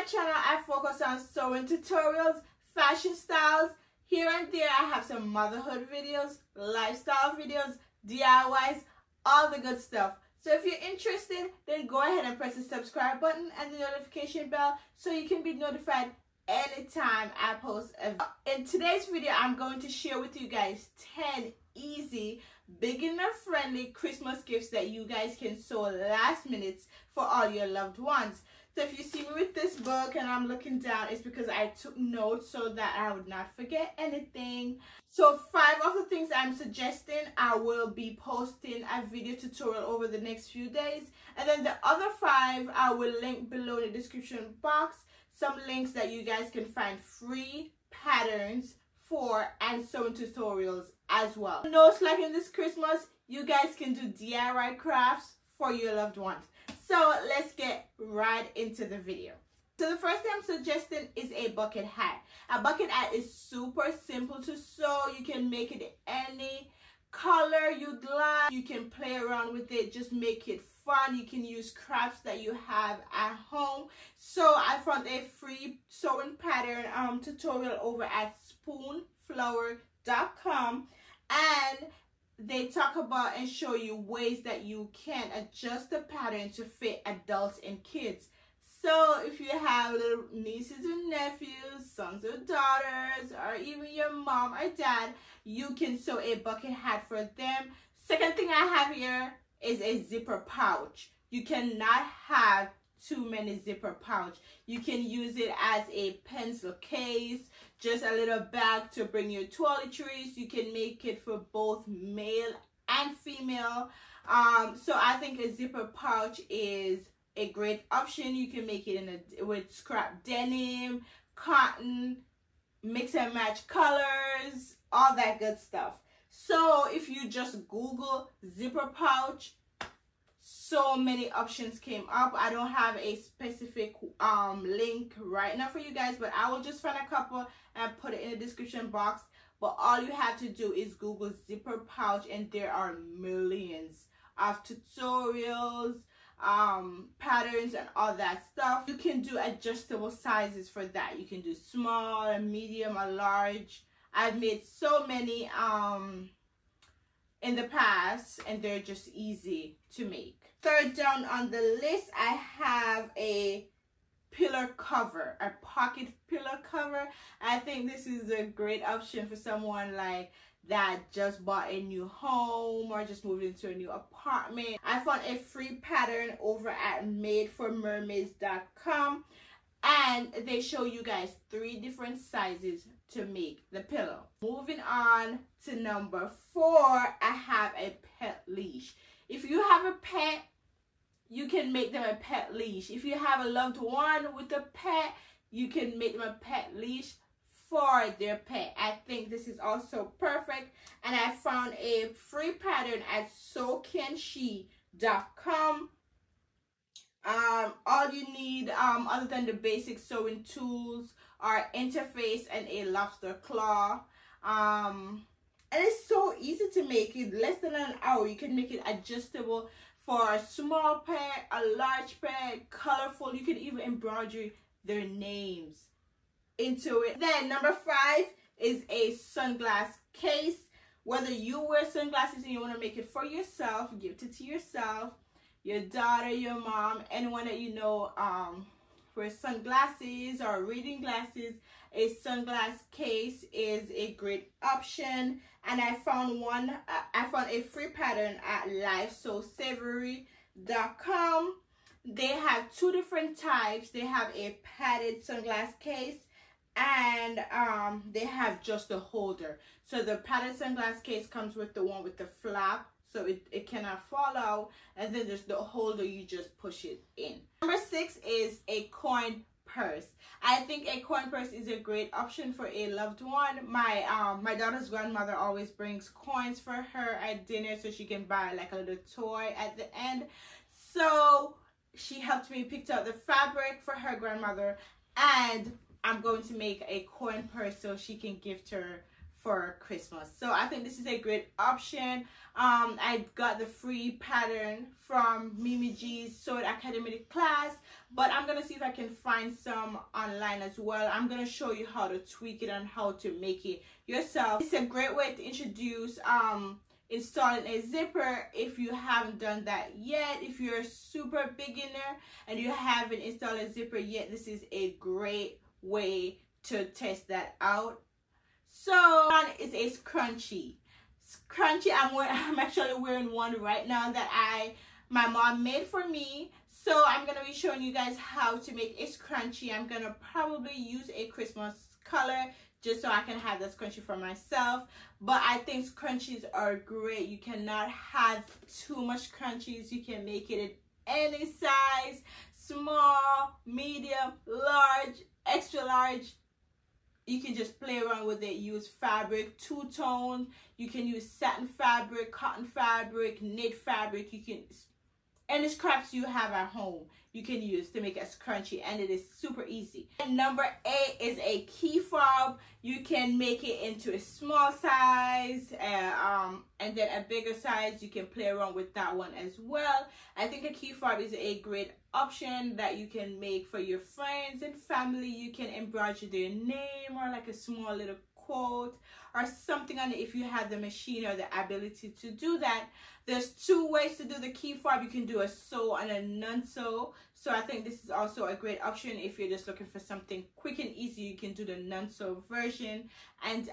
my channel, I focus on sewing tutorials, fashion styles. Here and there, I have some motherhood videos, lifestyle videos, DIYs, all the good stuff. So if you're interested, then go ahead and press the subscribe button and the notification bell so you can be notified anytime I post a video. In today's video, I'm going to share with you guys 10 easy, beginner-friendly Christmas gifts that you guys can sew last minute for all your loved ones. So if you see me with this book and I'm looking down, it's because I took notes so that I would not forget anything. So 5 of the things I'm suggesting, I will be posting a video tutorial over the next few days. And then the other 5, I will link below in the description box. Some links that you guys can find free patterns for and sewing tutorials as well. No slacking this Christmas, you guys can do DIY crafts for your loved ones. So let's get right into the video. So the first thing I'm suggesting is a bucket hat. A bucket hat is super simple to sew. You can make it any color you'd like. You can play around with it, just make it fun. You can use crafts that you have at home. So I found a free sewing pattern tutorial over at spoonflower.com, and they talk about and show you ways that you can adjust the pattern to fit adults and kids. So if you have little nieces and nephews, sons or daughters, or even your mom or dad, you can sew a bucket hat for them. Second thing I have here is a zipper pouch. You cannot have too many zipper pouch. You can use it as a pencil case, just a little bag to bring your toiletries. You can make it for both male and female. So I think a zipper pouch is a great option. You can make it with scrap denim, cotton, mix and match colors, all that good stuff. So if you just Google zipper pouch, so many options came up. I don't have a specific link right now for you guys, but I will just find a couple and put it in the description box. But all you have to do is Google zipper pouch, and there are millions of tutorials, patterns, and all that stuff. You can do adjustable sizes for that. You can do small, a medium, a large. I've made so many in the past, and they're just easy to make. Third down on the list, I have a pillow cover, a pocket pillow cover. I think this is a great option for someone like that just bought a new home or just moved into a new apartment. I found a free pattern over at madeformermaids.com, and they show you guys 3 different sizes to make the pillow. Moving on to number 4, I have a pet leash. If you have a pet, you can make them a pet leash. If you have a loved one with a pet, you can make them a pet leash for their pet. I think this is also perfect, and I found a free pattern at sewcanshe.com. All you need other than the basic sewing tools are interface and a lobster claw, and it's so easy to make. It less than an hour. You can make it adjustable for a small pet, a large pet, colorful. You can even embroider their names into it. Then number 5 is a sunglass case. Whether you wear sunglasses and you want to make it for yourself, gift it to yourself, your daughter, your mom, anyone that you know wears sunglasses or reading glasses, a sunglass case is a great option. And I found a free pattern at livesewsavory.com. They have 2 different types. They have a padded sunglass case, and they have just a holder. So the padded sunglass case comes with the one with the flap, so it cannot fall out, and then there's the holder, you just push it in. Number 6 is a coin purse. I think a coin purse is a great option for a loved one. My daughter's grandmother always brings coins for her at dinner so she can buy like a little toy at the end. So she helped me pick out the fabric for her grandmother, and I'm going to make a coin purse so she can gift her for Christmas. So I think this is a great option. I got the free pattern from Mimi G's Sewing Academy class, but I'm gonna see if I can find some online as well. I'm gonna show you how to tweak it and how to make it yourself. It's a great way to introduce installing a zipper if you haven't done that yet. If you're a super beginner and you haven't installed a zipper yet, this is a great way to test that out. So one is a scrunchie. I'm actually wearing one right now that my mom made for me. So I'm gonna be showing you guys how to make a scrunchie. I'm gonna probably use a Christmas color just so I can have that scrunchie for myself. But I think scrunchies are great. You cannot have too much scrunchies. You can make it in any size, small, medium, large, extra large. You can just play around with it. Use fabric, two-tone. You can use satin fabric, cotton fabric, knit fabric. You can, any scraps you have at home, you can use to make a scrunchie, and it is super easy. And number 8 is a key fob. You can make it into a small size and then a bigger size. You can play around with that one as well. I think a key fob is a great option that you can make for your friends and family. You can embroider their name or like a small little quote or something on it if you have the machine or the ability to do that. There's 2 ways to do the key fob. You can do a sew and a non-sew. So I think this is also a great option if you're just looking for something quick and easy. You can do the non-sew version. And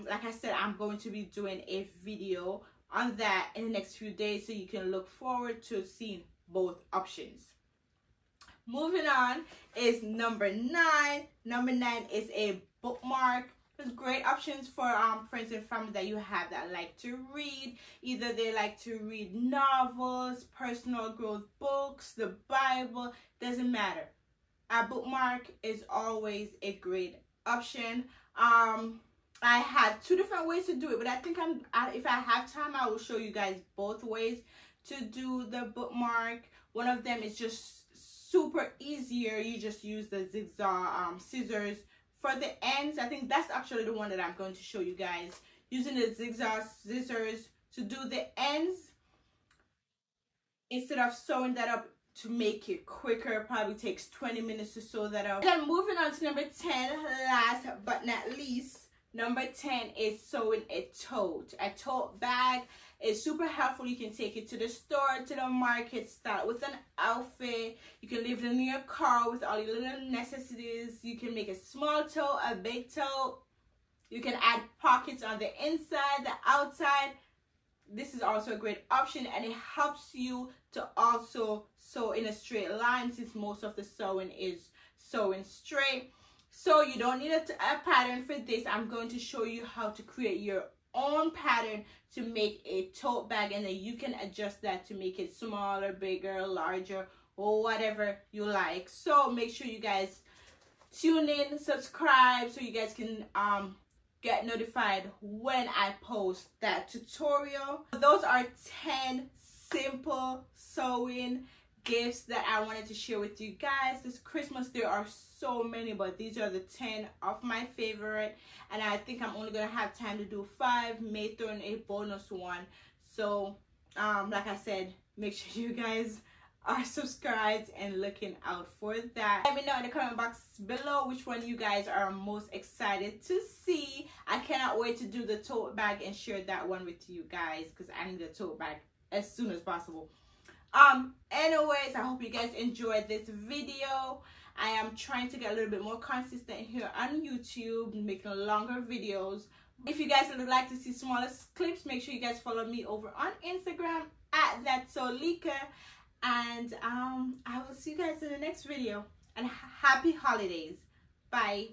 like I said, I'm going to be doing a video on that in the next few days, so you can look forward to seeing both options. Moving on is number 9. Number 9 is a bookmark. There's great options for friends and family that you have that like to read. Either they like to read novels, personal growth books, the Bible, doesn't matter. A bookmark is always a great option. I had 2 different ways to do it, but I think if I have time, I will show you guys both ways to do the bookmark. One of them is just super easier. You just use the zigzag scissors for the ends. I think that's actually the one that I'm going to show you guys, using the zigzag scissors to do the ends instead of sewing that up to make it quicker. Probably takes 20 minutes to sew that up. Then moving on to number 10, last but not least, number 10 is sewing a tote. A tote bag is super helpful. You can take it to the store, to the market, start with an outfit. You can leave it in your car with all your little necessities. You can make a small tote, a big tote. You can add pockets on the inside, the outside. This is also a great option, and it helps you to also sew in a straight line, since most of the sewing is sewing straight. So you don't need a pattern for this. I'm going to show you how to create your own pattern to make a tote bag, and then you can adjust that to make it smaller, bigger, larger, or whatever you like. So make sure you guys tune in, subscribe, so you guys can get notified when I post that tutorial. Those are 10 simple sewing gifts that I wanted to share with you guys this Christmas. There are so many, but these are the 10 of my favorite, and I think I'm only gonna have time to do 5, may throw in a bonus one. So like I said, make sure you guys are subscribed and looking out for that. Let me know in the comment box below which one you guys are most excited to see. I cannot wait to do the tote bag and share that one with you guys, because I need a tote bag as soon as possible. Anyways, I hope you guys enjoyed this video. I am trying to get a little bit more consistent here on YouTube, making longer videos. If you guys would like to see smaller clips, make sure you guys follow me over on Instagram at Leeka. And I will see you guys in the next video, and happy holidays. Bye.